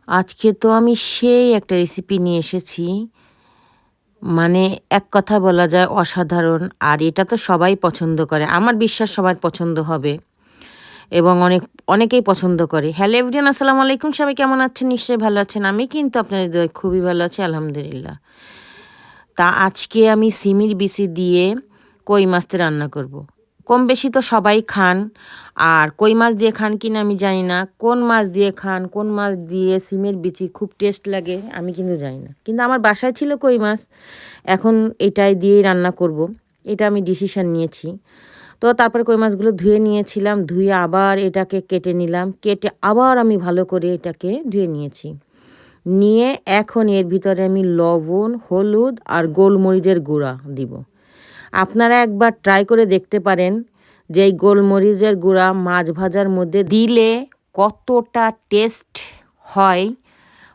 আজকে তো আমি সেই একটা রেসিপি নিয়ে এসেছি। মানে এক কথা বলা যায় অসাধারণ। আর এটা তো সবাই পছন্দ করে। আমার বিশ্বাস সবার পছন্দ হবে এবং অনেকেই পছন্দ করে। হ্যালো এভরিওয়ান, আসসালামু আলাইকুম। সবাই কেমন আছেন? নিশ্চয়ই ভালো আছেন। আমি কিন্তু আপনাদের দোয়ায় খুবই ভালো আছি, আলহামদুলিল্লাহ। তা আজকে আমি সিমের বিচি দিয়ে কই মাছটা রান্না করব। কম বেশি তো সবাই খান। আর কই মাছ দিয়ে খান কিনা আমি জানি না। কোন মাছ দিয়ে খান, কোন মাছ দিয়ে সিমের বিচি খুব টেস্ট লাগে আমি কিন্তু জানি না। কিন্তু আমার বাসায় ছিল কই মাছ। এখন এটাই দিয়েই রান্না করব। এটা আমি ডিসিশন নিয়েছি। তো তারপরে কই মাছগুলো ধুয়ে নিয়েছিলাম। ধুয়ে আবার এটাকে কেটে নিলাম। কেটে আবার আমি ভালো করে এটাকে ধুয়ে নিয়েছি। নিয়ে এখন এর ভিতরে আমি লবণ, হলুদ আর গোলমরিচের গুঁড়া দিব। আপনারা একবার ট্রাই করে দেখতে পারেন যে এই গোলমরিচের গুঁড়া মাছ ভাজার মধ্যে দিলে কতটা টেস্ট হয়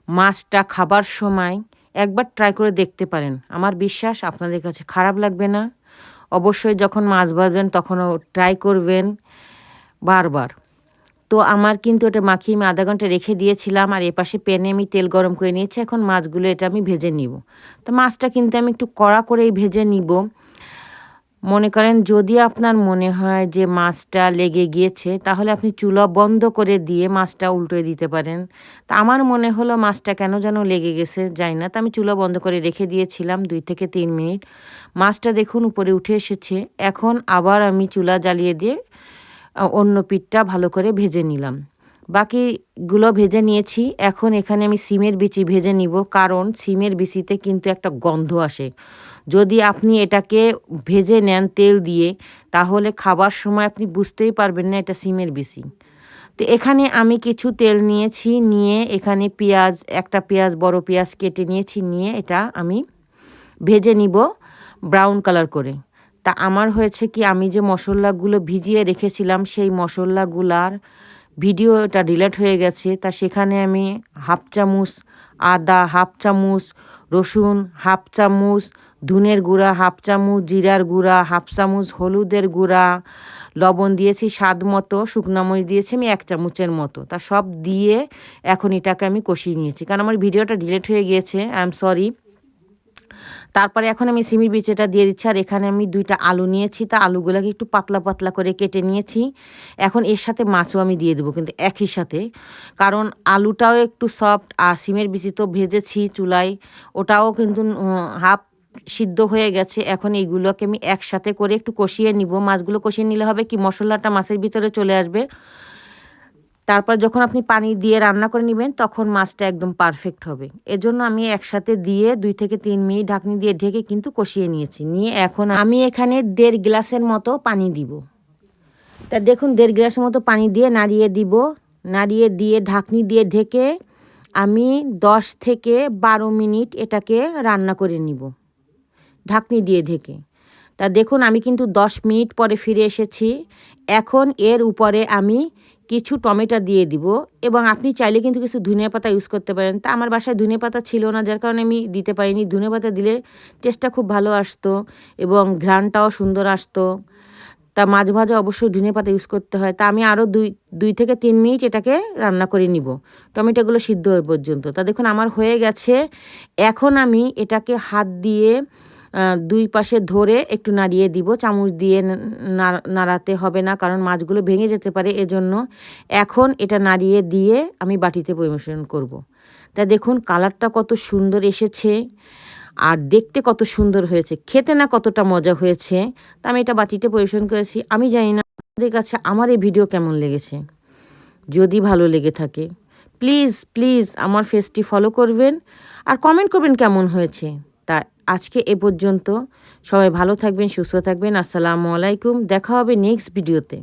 মাছটা খাবার সময়। একবার ট্রাই করে দেখতে পারেন। আমার বিশ্বাস আপনাদের কাছে খারাপ লাগবে না। অবশ্যই যখন মাছ ভাজবেন তখনও ট্রাই করবেন বারবার। তো আমার কিন্তু এটা মাখিয়ে আমি আধা ঘন্টা রেখে দিয়েছিলাম। আর এপাশে প্যানে আমি তেল গরম করে নিয়েছি। এখন মাছগুলো এটা আমি ভেজে নিব। তো মাছটা কিন্তু আমি একটু কড়া করেই ভেজে নিব। মনে করেন যদি আপনার মনে হয় যে মাছটা লেগে গিয়েছে তাহলে আপনি চুলা বন্ধ করে দিয়ে মাছটা উল্টে দিতে পারেন। তা আমার মনে হলো মাছটা কেন যেন লেগে গেছে জানি না। তো আমি চুলা বন্ধ করে রেখে দিয়েছিলাম ২ থেকে ৩ মিনিট। মাছটা দেখুন উপরে উঠে এসেছে। এখন আবার আমি চুলা জ্বালিয়ে দিয়ে অন্য পিঠটা ভালো করে ভেজে নিলাম। বাকিগুলো ভেজে নিয়েছি। এখন এখানে আমি সিমের বিচি ভেজে নিব, কারণ সিমের বিচিতে কিন্তু একটা গন্ধ আসে। যদি আপনি এটাকে ভেজে নেন তেল দিয়ে তাহলে খাবার সময় আপনি বুঝতেই পারবেন না এটা সিমের বিচি। তো এখানে আমি কিছু তেল নিয়েছি, নিয়ে এখানে পেঁয়াজ, একটা পেঁয়াজ, বড় পেঁয়াজ কেটে নিয়েছি, নিয়ে এটা আমি ভেজে নিব ব্রাউন কালার করে। তা আমার হয়েছে কি, আমি যে মশলাগুলো ভিজিয়ে রেখেছিলাম সেই মশলাগুলার ভিডিওটা ডিলিট হয়ে গেছে। তা সেখানে আমি হাফ চামচ আদা, হাফ চামচ রসুন, হাফ চামচ ধনের গুঁড়া, হাফ চামচ জিরার গুঁড়া, হাফ চামচ হলুদের গুঁড়া, লবণ দিয়েছি স্বাদ মতো, শুকনো মরিচ দিয়েছি আমি ১ চামচের মতো। তা সব দিয়ে এখন এটাকে আমি কষিয়ে নিয়েছি, কারণ আমার ভিডিওটা ডিলিট হয়ে গিয়েছে, আই এম সরি। তারপরে এখন আমি সিমের বিচিটা দিয়ে দিচ্ছি। আর এখানে আমি ২টা আলু নিয়েছি। তা আলুগুলোকে একটু পাতলা পাতলা করে কেটে নিয়েছি। এখন এর সাথে মাছও আমি দিয়ে দেবো কিন্তু একই সাথে, কারণ আলুটাও একটু সফট আর সিমের বিচি তো ভেজেছি চুলায়, ওটাও কিন্তু হাফ সিদ্ধ হয়ে গেছে। এখন এইগুলোকে আমি একসাথে করে একটু কষিয়ে নিব। মাছগুলো কষিয়ে নিলে হবে কি মশলাটা মাছের ভিতরে চলে আসবে। তারপর যখন আপনি পানি দিয়ে রান্না করে নেবেন তখন মাছটা একদম পারফেক্ট হবে। এজন্য আমি একসাথে দিয়ে ২ থেকে ৩ মিনিট ঢাকনি দিয়ে ঢেকে কিন্তু কষিয়ে নিয়েছি। নিয়ে এখন আমি এখানে ১.৫ গ্লাসের মতো পানি দিব। তা দেখুন ১.৫ গ্লাসের মতো পানি দিয়ে নাড়িয়ে দিব। নাড়িয়ে দিয়ে ঢাকনি দিয়ে ঢেকে আমি ১০ থেকে ১২ মিনিট এটাকে রান্না করে নিব ঢাকনি দিয়ে ঢেকে। তা দেখুন আমি কিন্তু ১০ মিনিট পরে ফিরে এসেছি। এখন এর উপরে আমি কিছু টমেটো দিয়ে দিব এবং আপনি চাইলে কিন্তু কিছু ধনিয়া পাতা ইউজ করতে পারেন। তা আমার বাসায় ধনিয়া পাতা ছিল না, যার কারণে আমি দিতে পারিনি। ধনিয়া পাতা দিলে টেস্টটা খুব ভালো আসতো এবং ঘ্রাণটাও সুন্দর আসতো। তা মাছ ভাজা অবশ্যই ধনিয়া পাতা ইউজ করতে হয়। তা আমি আরও ২ থেকে ৩ মিনিট এটাকে রান্না করে নিব টমেটোগুলো সিদ্ধ হয়ে পর্যন্ত। তা দেখুন আমার হয়ে গেছে। এখন আমি এটাকে হাত দিয়ে ২ পাশে ধরে একটু নাড়িয়ে দিব। চামচ দিয়ে নাড়াতে হবে না, কারণ মাছগুলো ভেঙে যেতে পারে এজন্য। এখন এটা নাড়িয়ে দিয়ে আমি বাটিতে পরিবেশন করব। তা দেখুন কালারটা কত সুন্দর এসেছে আর দেখতে কত সুন্দর হয়েছে, খেতে না কতটা মজা হয়েছে। তা আমি এটা বাটিতে পরিবেশন করেছি। আমি জানি না আপনাদের কাছে আমার এই ভিডিও কেমন লেগেছে। যদি ভালো লেগে থাকে প্লিজ প্লিজ আমার পেজটি ফলো করবেন আর কমেন্ট করবেন কেমন হয়েছে। তা আজকে এ পর্যন্ত। সবাই ভালো থাকবেন, সুস্থ থাকবেন। আসসালামু আলাইকুম। দেখা হবে নেক্সট ভিডিওতে।